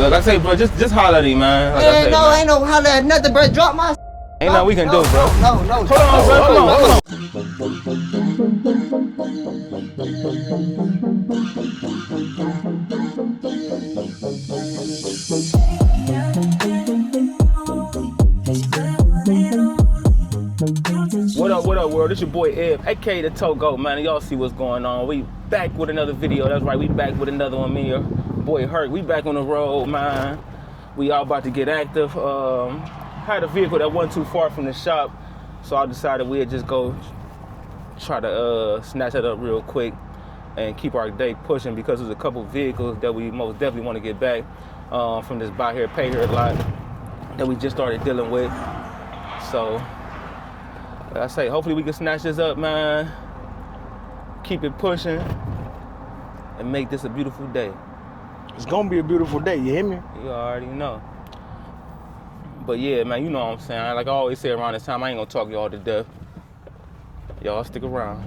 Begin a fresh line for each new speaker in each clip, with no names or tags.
Like I say, bro, just holler at him, man. Like
ain't no holler at nothing, bro. Drop my.
Ain't nothing we can do, bro.
No.
Hold on, bro. Come on. What up, world? It's your boy Eb, aka the Togo, man. Y'all see what's going on. We back with another video. That's right, we back with another one. Me and your boy Hurt. We back on the road, man. We all about to get active. Had a vehicle that wasn't too far from the shop, so I decided we'd just go try to snatch it up real quick and keep our day pushing, because there's a couple vehicles that we most definitely want to get back from this buy here, pay here lot that we just started dealing with. So, like I say, hopefully we can snatch this up, man. Keep it pushing and make this a beautiful day.
It's gonna be a beautiful day, you hear me?
You already know. But yeah, man, you know what I'm saying. Like I always say around this time, I ain't gonna talk y'all to death. Y'all stick around.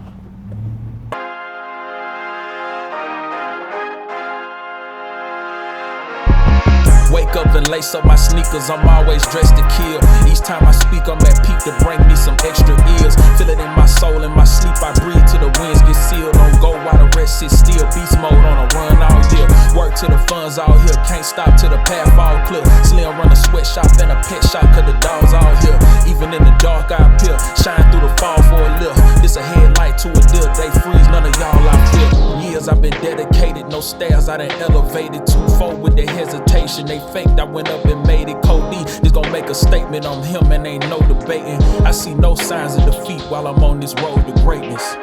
Wake up and lace up my sneakers, I'm always dressed to kill. Each time I speak, I'm at peak to bring me some extra ears. Feel it in my soul, in my sleep, I breathe till the winds get sealed. Don't go while the rest sit still, beast mode on a run all year. Work till the funds all here, can't stop till the path all clear. Slim run a sweatshop and a pet shop, cause the dogs all here. Even in the dark I appear, shine through the fall for a lift. This a headlight to a deal, they freeze, none of y'all I feel. Years I've been dedicated, no stairs, I done elevated. 2-4 with the hesitation, they faked, I went up and made it. Cody, this gon' make a statement on him and ain't no debating. I see no signs of defeat while I'm on this road to greatness.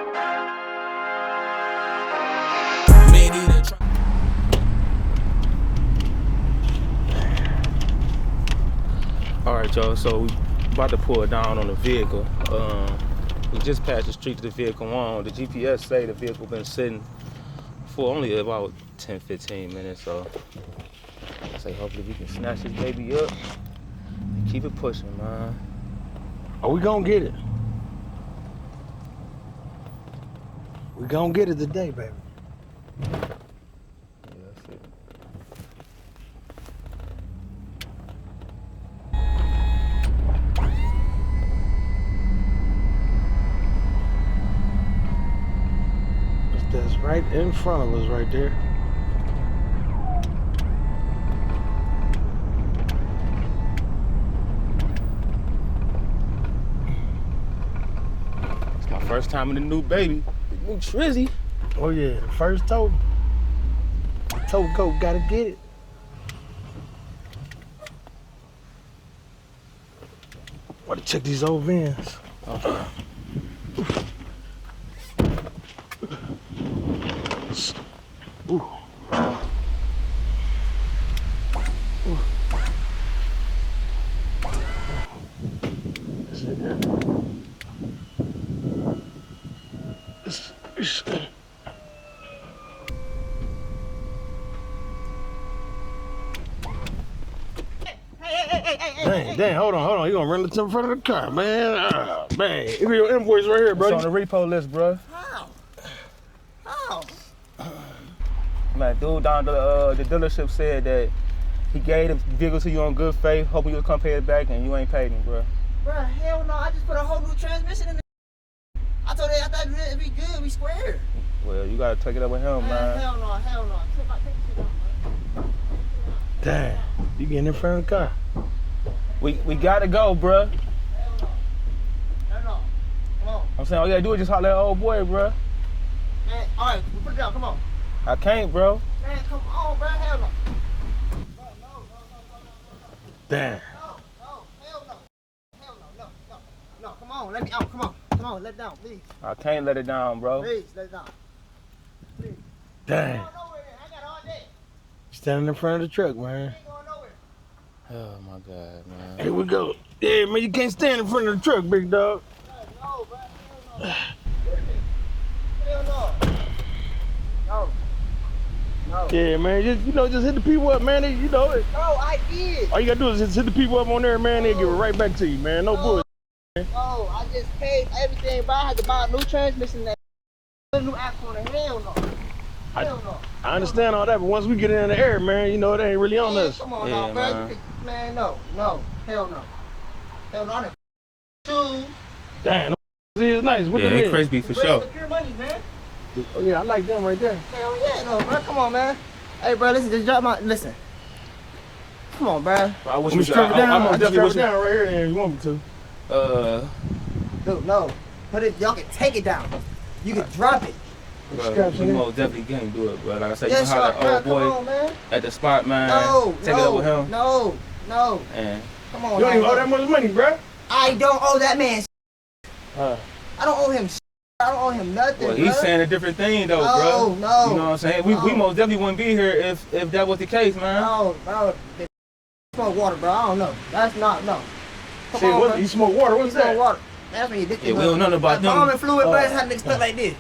All right, y'all, so we about to pull down on the vehicle. We just passed the street to the vehicle on. The GPS say the vehicle been sitting for only about 10-15 minutes, so I say hopefully we can snatch this baby up and keep it pushing, man.
Are we gonna get it? We gonna get it today, baby.
Yeah, that's it.
That's right in front of us right there.
It's my first time in the new baby, the new Trizzy.
Oh yeah, the first toe. Toe go, gotta get it. Gotta check these old vans.
Okay.
Ooh. Ooh. Is it? Hey. Dang, hold on. You gonna run into the front of the car, man. Man, look at your invoice right here, bro.
It's on the repo list, bro.
How?
Man, dude down the dealership said that he gave the vehicle to you on good faith, hoping you'll come pay it back, and you ain't paid him, bro.
Bro, hell no. I just put a whole new transmission in the. I thought it'd be good. We squared.
Well, you gotta take it up with him, man.
Hell no. Take the shit out, bro.
Dang, you getting in front of the car.
We gotta go, bro.
Hell no. Come on.
I'm saying all you gotta do is just holler at old boy, bro.
Man, all right, we put it down. Come on.
I can't, bro.
Man, come on, bro. Hell no.
Damn.
No, come on, let me out, come on, let it down, please.
I can't let it down, bro.
Please, let it down. Please.
Dang.
I got all day.
Standing in front of the truck, man.
Ain't going nowhere.
Oh my God, man.
Here we go. Yeah, man, you can't stand in front of the truck, big dog.
No, bro, hell no. No.
Yeah, man, just hit the people up, man. You know it.
Bro, I did.
All you gotta do is just hit the people up on there, man. They'll give it right back to you, man. No bullshit.
No, I just paid everything, but I had to buy a new transmission. A new axle on it. Hell no.
I understand all that, but once we get in the air, man, you know, it ain't really on us.
Come on,
Yeah,
now, bro.
man.
Man, no, hell no. Hell no, I done shoes.
Damn, it is nice. What
Yeah,
them
they
is?
crispy for
Bread
sure.
with pure money, man.
Oh, yeah, I like them right there.
Hell yeah, no, bro. Come on, man. Hey, bro, listen, just drop my, listen. Come on, bro.
I wish
Let me
we
strap it
could.
down.
I'm
I'm
definitely
strap
wish
it down right here if you want me to.
Dude, no. Put it, y'all can take it down. You can drop it.
But we most definitely can't do it, bro. Like I said,
Yes,
you know how
y'all,
that
bro.
old
Come
boy
on, man.
at the spot, man.
No,
Take it up with him.
No.
And
Come on,
You don't even
now,
owe that much money, bro.
I don't owe that man
Uh,
I don't owe him I don't owe him nothing,
well, he's
bro.
saying a different thing, though,
No,
bro.
no.
You know what I'm saying? We
No.
most definitely wouldn't be here if that was the case, man.
No, bro. Smoke water, bro. I don't know. That's not, no. Come
Shit,
on,
what,
bro.
you smoke water? What's
You smoke
that?
water. That's when you addicted.
Yeah, we don't know nothing about
that bomb
them.
and fluid, bro. That's how niggas stuck like this.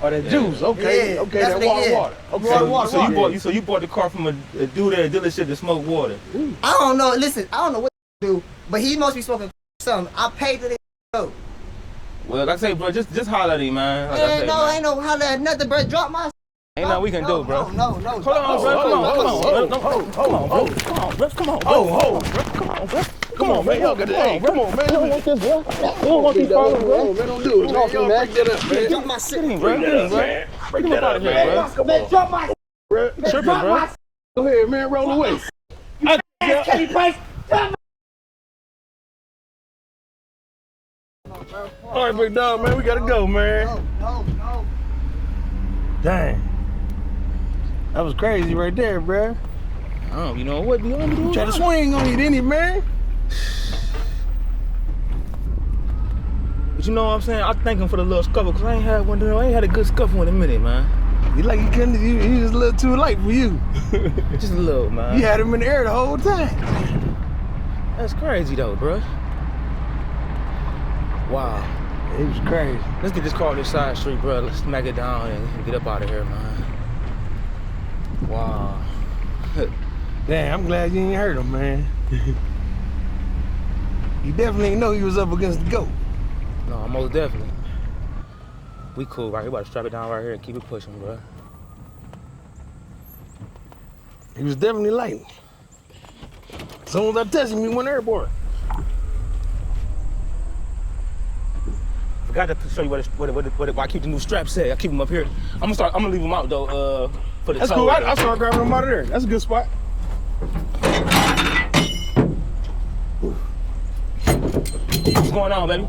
Oh, that juice. Okay,
Yeah,
okay,
that's
that
what they
water.
did.
Okay.
Water.
So you bought the car from a dude at a dealership that smoked water.
I don't know. Listen, I don't know what to do, but he must be smoking something. I paid for this go.
Well, like I say, bro, just holler at him, man. Like I
Man,
say,
no,
man.
ain't no holler at nothing, bro. Drop my.
Ain't nothing we can do, bro.
No.
Hold on, bro. Come on, bro. Come on, bro.
Come on, man. Y'all got the hey, come on, man.
We don't want this, bro. We don't want these followers, bro.
Man, don't do it, man. Y'all break that up, man.
Drop my shit.
Get him, bro. Get him, bro.
Break
Get him
that
out
up,
of here,
man.
bro.
Man, drop my.
Bro.
Tripping, bro.
Go ahead, man. Roll away.
Kenny Price.
All right, big dog, man. We gotta go, man.
No.
Dang. That was crazy right there, bro.
You know what? You want me to do?
Try to swing on you, didn't he, man?
But you know what I'm saying? I thank him for the little scuffle, because I ain't had one. I ain't had a good scuffle in a minute, man.
He like he couldn't. He was a little too light for you.
Just a little, man.
You had him in the air the whole time.
That's crazy, though, bro. Wow.
It was crazy.
Let's get this car on this side street, bro. Let's smack it down and get up out of here, man. Wow.
Damn, I'm glad you ain't hurt him, man. You definitely didn't know he was up against the GOAT.
No, most definitely. We cool, right? We about to strap it down right here and keep it pushing, bro.
He was definitely light. As soon as I touched him, he went airborne.
Forgot to show you why I keep the new straps at. I keep them up here. I'm gonna leave them out though. For the
That's
toe.
cool. I started grabbing him out of there. That's a good spot.
What's going on, baby?